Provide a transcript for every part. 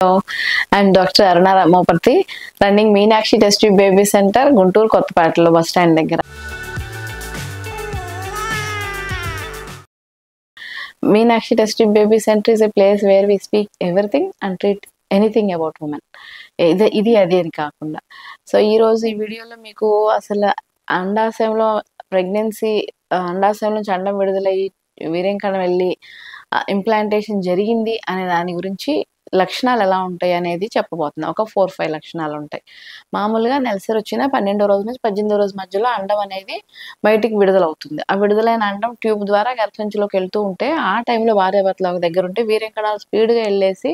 Hello, I'm Dr. Aruna Ramapati, running Meenakshi Test Tube Baby Center, Guntur Kottapatalo bus stand దగ్గర. Meenakshi Test Tube Baby Center is a place where we speak everything and treat anything about women. ఇది అదే అని కాకుండా. So ఈ రోజు ఈ వీడియోలో మీకు అసలు అండాశయంలో ప్రెగ్నెన్సీ అండాశయం నుంచి అండం విడుదలయ్యి వీర్యంకణం వెళ్ళి ఇంప్లాంటేషన్ జరిగింది అనే దాని గురించి లక్షణాలు ఎలా ఉంటాయి అనేది చెప్పబోతున్నాం. ఒక 4-5 లక్షణాలు ఉంటాయి. మామూలుగా నెలసరి వచ్చిన 12వ రోజు నుంచి 18వ రోజు మధ్యలో అండం అనేది బయటికి విడుదలవుతుంది. ఆ విడుదలైన అండం ట్యూబ్ ద్వారా గర్భసంచిలోకి వెళ్తూ ఉంటే ఆ టైంలో భార్యాభర్తల దగ్గర ఉంటే వీర్యంకణాలు స్పీడ్గా వెళ్ళేసి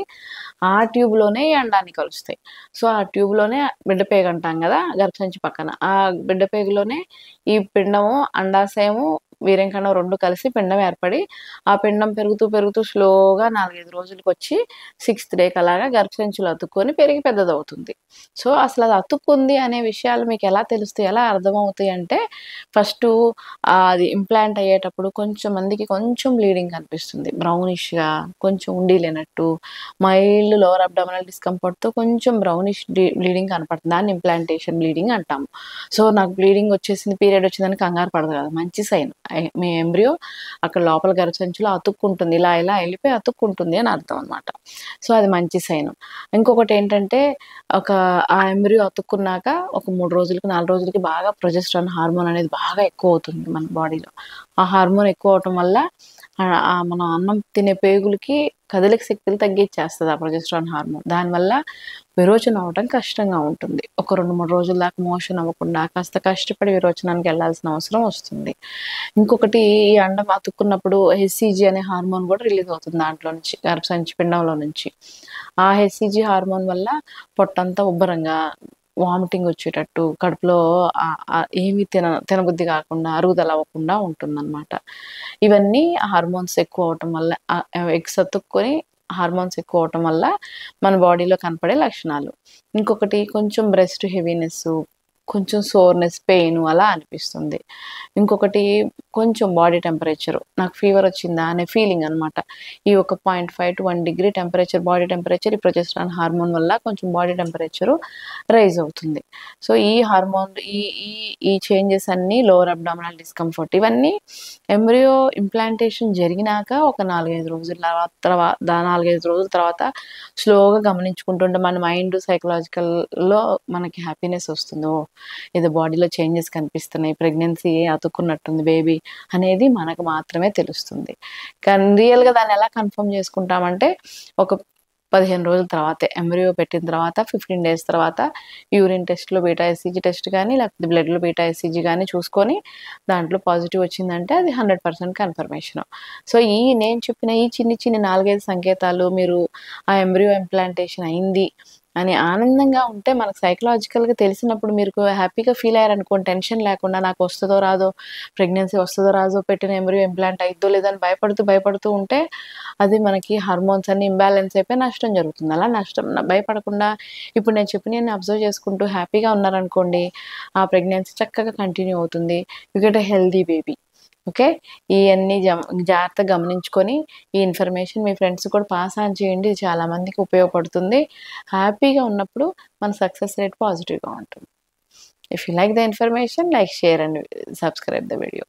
ఆ ట్యూబ్లోనే ఈ అండాన్ని కలుస్తాయి. సో ఆ ట్యూబ్లోనే బిడ్డపేగు అంటాం కదా గర్భసంచి పక్కన, ఆ బిడ్డపేగులోనే ఈ పిండము అండాశయము వీర్యంకణం రెండు కలిసి పిండం ఏర్పడి ఆ పిండం పెరుగుతూ పెరుగుతూ స్లోగా 4-5 రోజులకు వచ్చి 6th డే అలాగా గర్భసంచిలో అతుక్కొని పెరిగి పెద్దదవుతుంది. సో అసలు అది అతుక్కుంది అనే విషయాలు మీకు ఎలా తెలుస్తాయి, ఎలా అర్థమవుతాయి అంటే ఫస్ట్ అది ఇంప్లాంట్ అయ్యేటప్పుడు కొంచెం మందికి కొంచెం బ్లీడింగ్ కనిపిస్తుంది, బ్రౌనిష్గా కొంచెం ఉండి లేనట్టు, మైల్డ్ లోవర్ అబ్డామినల్ డిస్కంఫర్ట్తో కొంచెం బ్రౌనిష్ బ్లీడింగ్ కనపడుతుంది. దాన్ని ఇంప్లాంటేషన్ బ్లీడింగ్ అంటాము. సో నాకు బ్లీడింగ్ వచ్చేసింది, పీరియడ్ వచ్చిందని కంగారు పడదు కదా, మంచి సైన్. మీ ఎంబ్రియో అక్కడ లోపల గర్భసంచిలో అతుక్కుంటుంది, ఇలా ఇలా వెళ్ళిపోయి అతుక్కుంటుంది అని అర్థం అనమాట. సో అది మంచి సైన్. ఇంకొకటి ఏంటంటే ఆ ఎంబ్రియో అతుక్కున్నాక ఒక 3 రోజులకి 4 రోజులకి బాగా ప్రొజెస్ట్రాన్ హార్మోన్ అనేది బాగా ఎక్కువ అవుతుంది మన బాడీలో. ఆ హార్మోన్ ఎక్కువ అవటం వల్ల మనం అన్నం తినే పేగులకి కదలిక శక్తులు తగ్గించేస్తుంది ఆ ప్రొజెస్ట్రాన్ హార్మోన్. దానివల్ల విరోచనం అవ్వడం కష్టంగా ఉంటుంది. ఒక 2-3 రోజుల దాకా మోషన్ అవ్వకుండా కాస్త కష్టపడి విరోచనానికి వెళ్ళాల్సిన అవసరం వస్తుంది. ఇంకొకటి ఈ అండం అతుక్కున్నప్పుడు హెచ్సిజి అనే హార్మోన్ కూడా రిలీజ్ అవుతుంది దాంట్లో నుంచి, గర్భసంచి పిండంలో నుంచి. ఆ హెచ్సిజి హార్మోన్ వల్ల పొట్టంతా ఉబ్బరంగా, వామిటింగ్ వచ్చేటట్టు, కడుపులో ఏమీ తినబుద్ధి కాకుండా, అరుగుదల అవ్వకుండా ఉంటుందన్నమాట. ఇవన్నీ హార్మోన్స్ ఎక్కువ అవటం వల్ల, ఎగ్స్ అతుక్కొని హార్మోన్స్ ఎక్కువ అవటం వల్ల మన బాడీలో కనపడే లక్షణాలు. ఇంకొకటి కొంచెం బ్రెస్ట్ హెవీనెస్, కొంచెం సోర్నెస్, పెయిన్ అలా అనిపిస్తుంది. ఇంకొకటి కొంచెం బాడీ టెంపరేచర్, నాకు ఫీవర్ వచ్చిందా అనే ఫీలింగ్ అనమాట. ఈ ఒక 0.5 to 1 degree temperature, body temperature ఈ ప్రొజెస్ట్రాన్ హార్మోన్ వల్ల కొంచెం బాడీ టెంపరేచరు రైజ్ అవుతుంది. సో ఈ హార్మోన్ ఈ చేంజెస్ అన్నీ లోవర్ అబ్డామినల్ డిస్కంఫర్ట్, ఇవన్నీ ఎంబ్రియో ఇంప్లాంటేషన్ జరిగినాక ఒక 4-5 రోజుల తర్వాత స్లోగా గమనించుకుంటుంటే మన మైండ్ సైకలాజికల్లో మనకి హ్యాపీనెస్ వస్తుందో, ఏదో బాడీలో చేంజెస్ కనిపిస్తున్నాయి, ప్రెగ్నెన్సీ అతుక్కున్నట్టుంది బేబీ అనేది మనకు మాత్రమే తెలుస్తుంది. కానీ రియల్గా దాన్ని ఎలా కన్ఫర్మ్ చేసుకుంటామంటే ఒక 15 రోజుల తర్వాత, ఎంబ్రియో పెట్టిన తర్వాత 15 days తర్వాత యూరిన్ టెస్ట్లో బీటా ఎస్సీజీ టెస్ట్ కానీ లేకపోతే బ్లడ్లో బీటా ఎస్సీజీ కానీ చూసుకొని దాంట్లో పాజిటివ్ వచ్చిందంటే అది 100% కన్ఫర్మేషన్. సో నేను చెప్పిన ఈ చిన్ని 4-5 సంకేతాలు మీరు ఆ ఎంబ్రియో ఇంప్లాంటేషన్ అయింది అని ఆనందంగా ఉంటే, మనకు సైకలాజికల్గా తెలిసినప్పుడు మీరు హ్యాపీగా ఫీల్ అయ్యారనుకోండి, టెన్షన్ లేకుండా నాకు వస్తుందో రాదో, ప్రెగ్నెన్సీ వస్తుందో రాదో, పెట్టిన ఎంబ్రియో ఇంప్లాంట్ అయిద్దో లేదని భయపడుతూ ఉంటే అది మనకి హార్మోన్స్ అన్ని ఇంబ్యాలెన్స్ అయిపోయి నష్టం జరుగుతుంది. అలా భయపడకుండా ఇప్పుడు నేను చెప్పినవన్నీ అబ్జర్వ్ చేసుకుంటూ హ్యాపీగా ఉన్నారనుకోండి, ఆ ప్రెగ్నెన్సీ చక్కగా కంటిన్యూ అవుతుంది. You get a healthy baby. Okay, ఇవన్నీ జాగ్రత్తగా గమనించుకొని ఈ ఇన్ఫర్మేషన్ మీ ఫ్రెండ్స్ కూడా పాస్ ఆన్ చేయండి. ఇది చాలామందికి ఉపయోగపడుతుంది. హ్యాపీగా ఉన్నప్పుడు మన సక్సెస్ రేట్ పాజిటివ్గా ఉంటుంది. If you like the information, like, share and subscribe the video.